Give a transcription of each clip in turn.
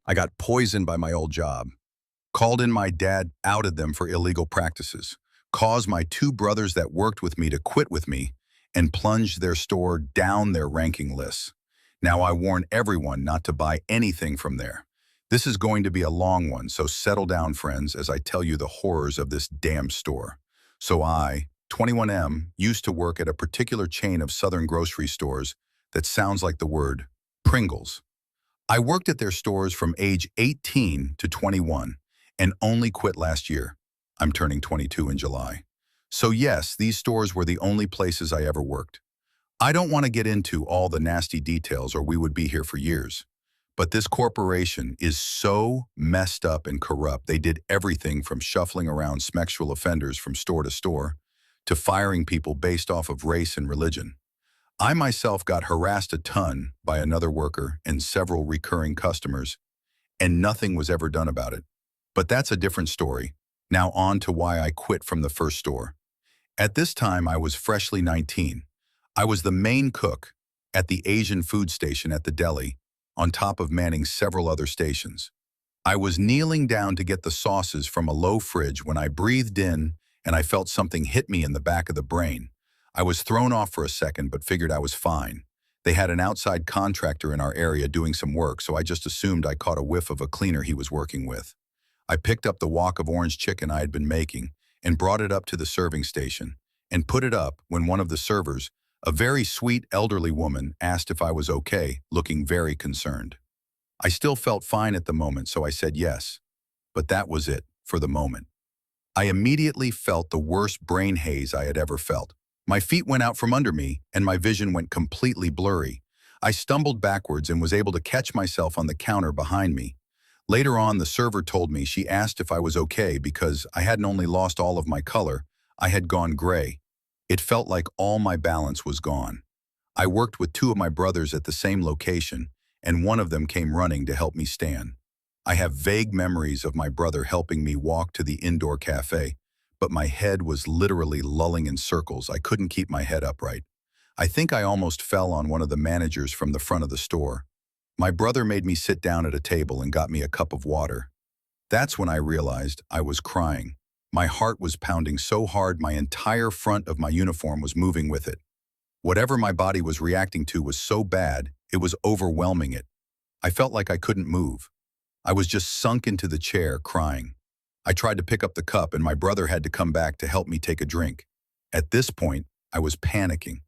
I got poisoned by my old job. Called in my dad, outed them for illegal practices, caused my two brothers that worked with me to quit with me, and plunged their store down their ranking lists. Now I warn everyone not to buy anything from there. This is going to be a long one, so settle down, friends, as I tell you the horrors of this damn store. So I, 21M, used to work at a particular chain of southern grocery stores that sounds like the word Pringles. I worked at their stores from age 18 to 21 and only quit last year. I'm turning 22 in July. So yes, these stores were the only places I ever worked. I don't want to get into all the nasty details or we would be here for years. But this corporation is so messed up and corrupt. They did everything from shuffling around sexual offenders from store to store to firing people based off of race and religion. I myself got harassed a ton by another worker and several recurring customers, and nothing was ever done about it. But that's a different story. Now on to why I quit from the first store. At this time, I was freshly 19. I was the main cook at the Asian food station at the deli, on top of manning several other stations. I was kneeling down to get the sauces from a low fridge when I breathed in and I felt something hit me in the back of the brain. I was thrown off for a second but figured I was fine. They had an outside contractor in our area doing some work, so I just assumed I caught a whiff of a cleaner he was working with. I picked up the wok of orange chicken I had been making and brought it up to the serving station and put it up when one of the servers, a very sweet elderly woman, asked if I was okay, looking very concerned. I still felt fine at the moment, so I said yes. But that was it, for the moment. I immediately felt the worst brain haze I had ever felt. My feet went out from under me, and my vision went completely blurry. I stumbled backwards and was able to catch myself on the counter behind me. Later on, the server told me she asked if I was okay because I hadn't only lost all of my color, I had gone gray. It felt like all my balance was gone. I worked with two of my brothers at the same location, and one of them came running to help me stand. I have vague memories of my brother helping me walk to the indoor cafe, but my head was literally lulling in circles. I couldn't keep my head upright. I think I almost fell on one of the managers from the front of the store. My brother made me sit down at a table and got me a cup of water. That's when I realized I was crying. My heart was pounding so hard my entire front of my uniform was moving with it. Whatever my body was reacting to was so bad, it was overwhelming it. I felt like I couldn't move. I was just sunk into the chair, crying. I tried to pick up the cup and my brother had to come back to help me take a drink. At this point, I was panicking.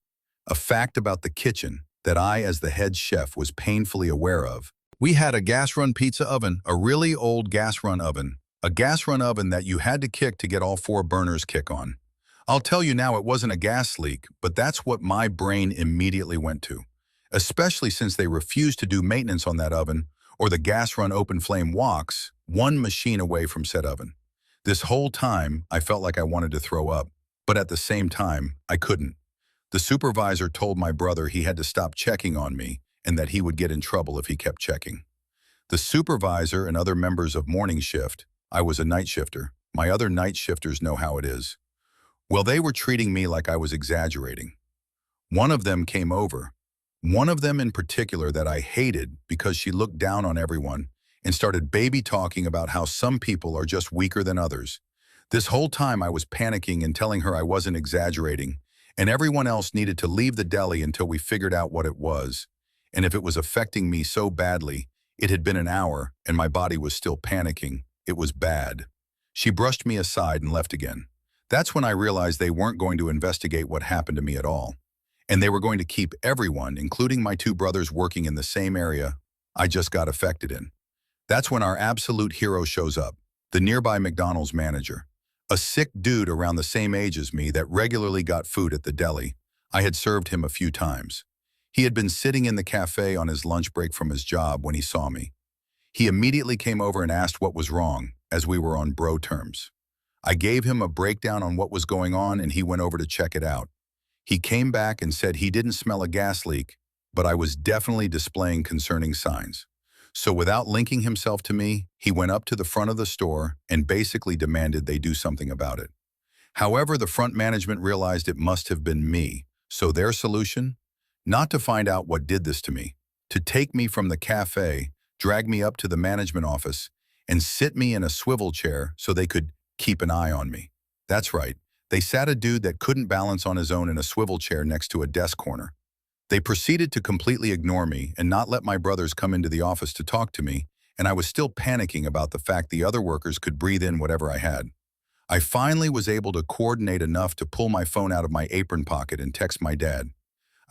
A fact about the kitchen that I, as the head chef, was painfully aware of. We had a gas-run pizza oven, a really old gas-run oven, a gas-run oven that you had to kick to get all four burners kick on. I'll tell you now, it wasn't a gas leak, but that's what my brain immediately went to, especially since they refused to do maintenance on that oven or the gas-run open flame woks, one machine away from said oven. This whole time, I felt like I wanted to throw up, but at the same time, I couldn't. The supervisor told my brother he had to stop checking on me and that he would get in trouble if he kept checking. The supervisor and other members of morning shift, I was a night shifter, my other night shifters know how it is. Well, they were treating me like I was exaggerating. One of them came over, one of them in particular that I hated because she looked down on everyone and started baby talking about how some people are just weaker than others. This whole time I was panicking and telling her I wasn't exaggerating, and everyone else needed to leave the deli until we figured out what it was. And if it was affecting me so badly, it had been an hour and my body was still panicking. It was bad. She brushed me aside and left again. That's when I realized they weren't going to investigate what happened to me at all. And they were going to keep everyone, including my two brothers, working in the same area I just got affected in. That's when our absolute hero shows up, the nearby McDonald's manager. A sick dude around the same age as me that regularly got food at the deli. I had served him a few times. He had been sitting in the cafe on his lunch break from his job when he saw me. He immediately came over and asked what was wrong, as we were on bro terms. I gave him a breakdown on what was going on and he went over to check it out. He came back and said he didn't smell a gas leak, but I was definitely displaying concerning signs. So without linking himself to me, he went up to the front of the store and basically demanded they do something about it. However, the front management realized it must have been me, so their solution? Not to find out what did this to me, to take me from the cafe drag me up to the management office, and sit me in a swivel chair so they could keep an eye on me. That's right, they sat a dude that couldn't balance on his own in a swivel chair next to a desk corner. They proceeded to completely ignore me and not let my brothers come into the office to talk to me, and I was still panicking about the fact the other workers could breathe in whatever I had. I finally was able to coordinate enough to pull my phone out of my apron pocket and text my dad.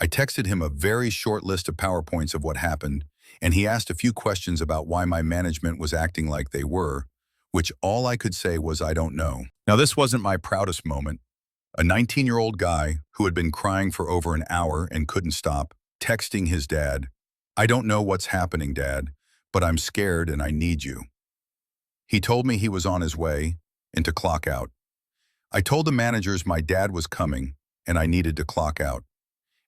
I texted him a very short list of PowerPoints of what happened, and he asked a few questions about why my management was acting like they were, which all I could say was I don't know. Now, this wasn't my proudest moment. A 19-year-old guy who had been crying for over an hour and couldn't stop, texting his dad, "I don't know what's happening, Dad, but I'm scared and I need you." He told me he was on his way and to clock out. I told the managers my dad was coming and I needed to clock out.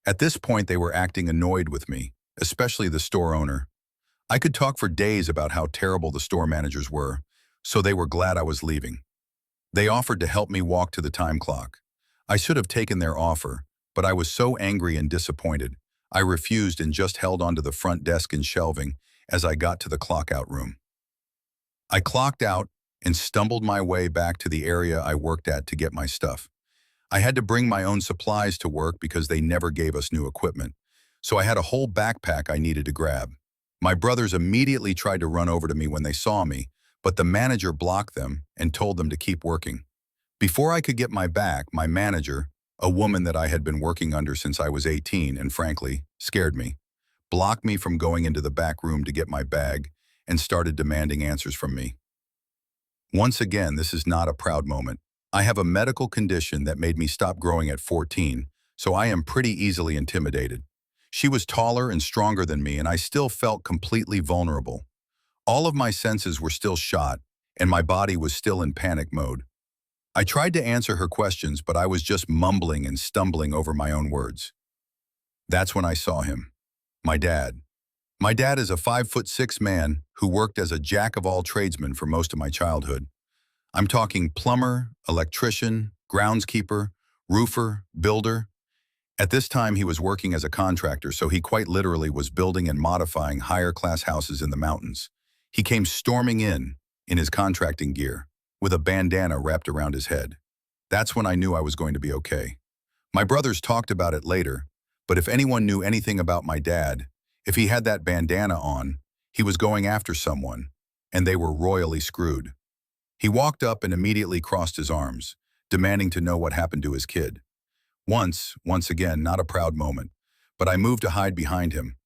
At this point, they were acting annoyed with me, especially the store owner. I could talk for days about how terrible the store managers were, so they were glad I was leaving. They offered to help me walk to the time clock. I should have taken their offer, but I was so angry and disappointed, I refused and just held onto the front desk and shelving as I got to the clock-out room. I clocked out and stumbled my way back to the area I worked at to get my stuff. I had to bring my own supplies to work because they never gave us new equipment, so I had a whole backpack I needed to grab. My brothers immediately tried to run over to me when they saw me, but the manager blocked them and told them to keep working. Before I could get my back, my manager, a woman that I had been working under since I was 18 and frankly, scared me, blocked me from going into the back room to get my bag and started demanding answers from me. Once again, this is not a proud moment. I have a medical condition that made me stop growing at 14, so I am pretty easily intimidated. She was taller and stronger than me, and I still felt completely vulnerable. All of my senses were still shot, and my body was still in panic mode. I tried to answer her questions, but I was just mumbling and stumbling over my own words. That's when I saw him. My dad. My dad is a 5'6" man who worked as a jack-of-all-tradesman for most of my childhood. I'm talking plumber, electrician, groundskeeper, roofer, builder. At this time, he was working as a contractor, so he quite literally was building and modifying higher-class houses in the mountains. He came storming in his contracting gear, with a bandana wrapped around his head. That's when I knew I was going to be okay. My brothers talked about it later, but if anyone knew anything about my dad, if he had that bandana on, he was going after someone, and they were royally screwed. He walked up and immediately crossed his arms, demanding to know what happened to his kid. Once again, not a proud moment, but I moved to hide behind him.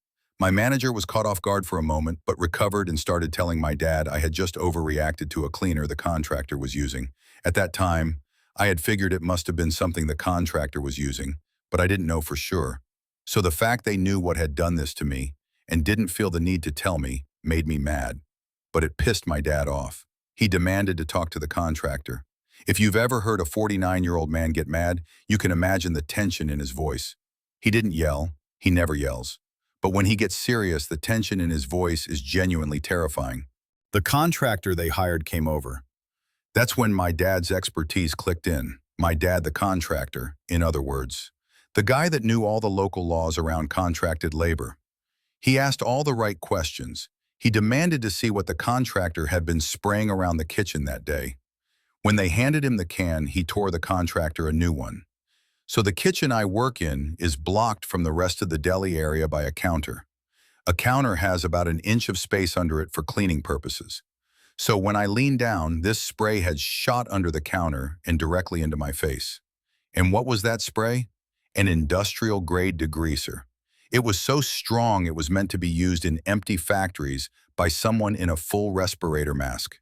My manager was caught off guard for a moment, but recovered and started telling my dad I had just overreacted to a cleaner the contractor was using. At that time, I had figured it must have been something the contractor was using, but I didn't know for sure. So the fact they knew what had done this to me and didn't feel the need to tell me made me mad. But it pissed my dad off. He demanded to talk to the contractor. If you've ever heard a 49-year-old man get mad, you can imagine the tension in his voice. He didn't yell. He never yells. But when he gets serious, the tension in his voice is genuinely terrifying. The contractor they hired came over. That's when my dad's expertise clicked in. My dad, the contractor, in other words. The guy that knew all the local laws around contracted labor. He asked all the right questions. He demanded to see what the contractor had been spraying around the kitchen that day. When they handed him the can, he tore the contractor a new one. So the kitchen I work in is blocked from the rest of the deli area by a counter. A counter has about an inch of space under it for cleaning purposes. So when I leaned down, this spray had shot under the counter and directly into my face. And what was that spray? An industrial-grade degreaser. It was so strong it was meant to be used in empty factories by someone in a full respirator mask.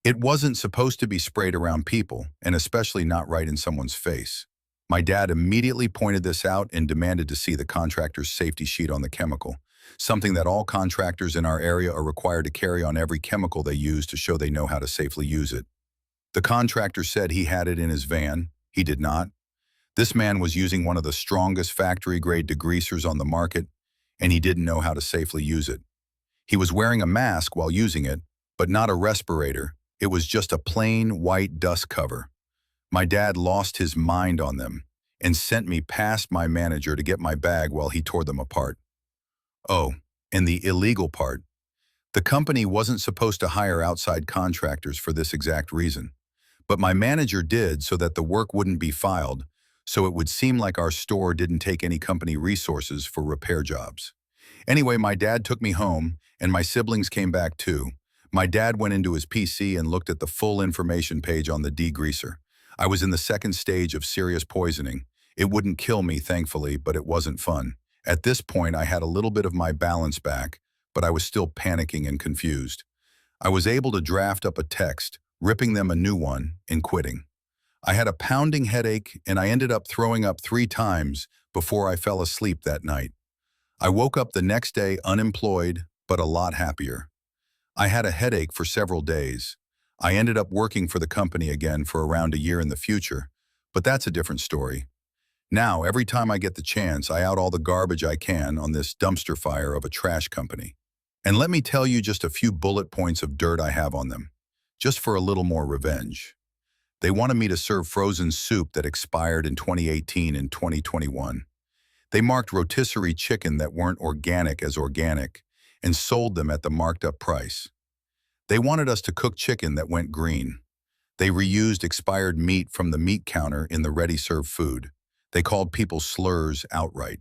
It wasn't supposed to be sprayed around people, and especially not right in someone's face. My dad immediately pointed this out and demanded to see the contractor's safety sheet on the chemical, something that all contractors in our area are required to carry on every chemical they use to show they know how to safely use it. The contractor said he had it in his van. He did not. This man was using one of the strongest factory-grade degreasers on the market, and he didn't know how to safely use it. He was wearing a mask while using it, but not a respirator. It was just a plain white dust cover. My dad lost his mind on them and sent me past my manager to get my bag while he tore them apart. Oh, and the illegal part. The company wasn't supposed to hire outside contractors for this exact reason, but my manager did so that the work wouldn't be filed, so it would seem like our store didn't take any company resources for repair jobs. Anyway, my dad took me home, and my siblings came back too. My dad went into his PC and looked at the full information page on the degreaser. I was in the second stage of serious poisoning. It wouldn't kill me, thankfully, but it wasn't fun. At this point, I had a little bit of my balance back, but I was still panicking and confused. I was able to draft up a text, ripping them a new one, and quitting. I had a pounding headache, and I ended up throwing up 3 times before I fell asleep that night. I woke up the next day unemployed, but a lot happier. I had a headache for several days. I ended up working for the company again for around a year in the future, but that's a different story. Now, every time I get the chance, I out all the garbage I can on this dumpster fire of a trash company. And let me tell you just a few bullet points of dirt I have on them, just for a little more revenge. They wanted me to serve frozen soup that expired in 2018 and 2021. They marked rotisserie chicken that weren't organic as organic and sold them at the marked up price. They wanted us to cook chicken that went green. They reused expired meat from the meat counter in the ready-served food. They called people slurs outright.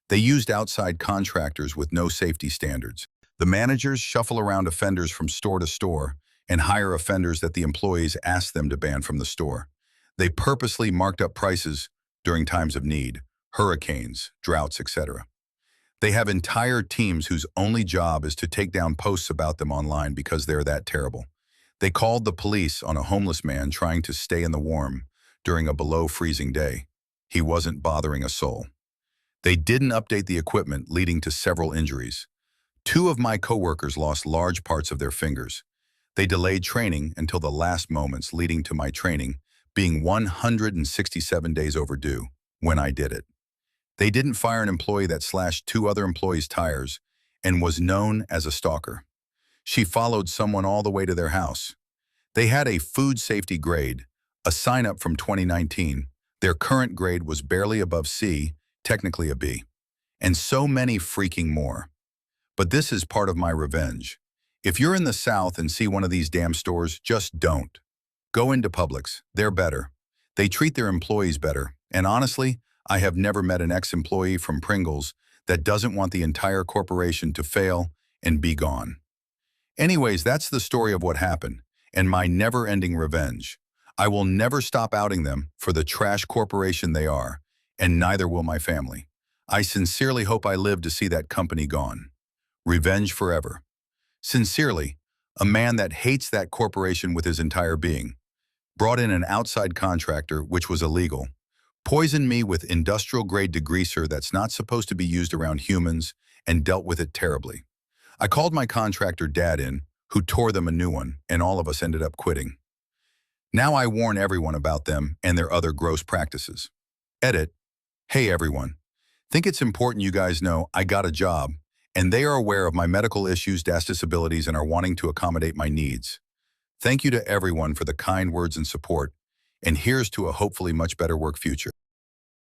They used outside contractors with no safety standards. The managers shuffle around offenders from store to store and hire offenders that the employees ask them to ban from the store. They purposely marked up prices during times of need, hurricanes, droughts, etc. They have entire teams whose only job is to take down posts about them online because they're that terrible. They called the police on a homeless man trying to stay in the warm during a below-freezing day. He wasn't bothering a soul. They didn't update the equipment, leading to several injuries. 2 of my coworkers lost large parts of their fingers. They delayed training until the last moments, leading to my training being 167 days overdue when I did it. They didn't fire an employee that slashed 2 other employees' tires and was known as a stalker. She followed someone all the way to their house. They had a food safety grade, a sign-up from 2019. Their current grade was barely above C, technically a B. And so many freaking more. But this is part of my revenge. If you're in the South and see one of these damn stores, just don't. Go into Publix. They're better. They treat their employees better. And honestly, I have never met an ex-employee from Pringles that doesn't want the entire corporation to fail and be gone. Anyways, that's the story of what happened and my never-ending revenge. I will never stop outing them for the trash corporation they are, and neither will my family. I sincerely hope I live to see that company gone. Revenge forever. Sincerely, a man that hates that corporation with his entire being. Brought in an outside contractor, which was illegal. Poisoned me with industrial-grade degreaser that's not supposed to be used around humans, and dealt with it terribly. I called my contractor dad in, who tore them a new one, and all of us ended up quitting. Now I warn everyone about them and their other gross practices. Edit. Hey everyone. Think it's important you guys know I got a job, and they are aware of my medical issues, disabilities, and are wanting to accommodate my needs. Thank you to everyone for the kind words and support, and here's to a hopefully much better work future.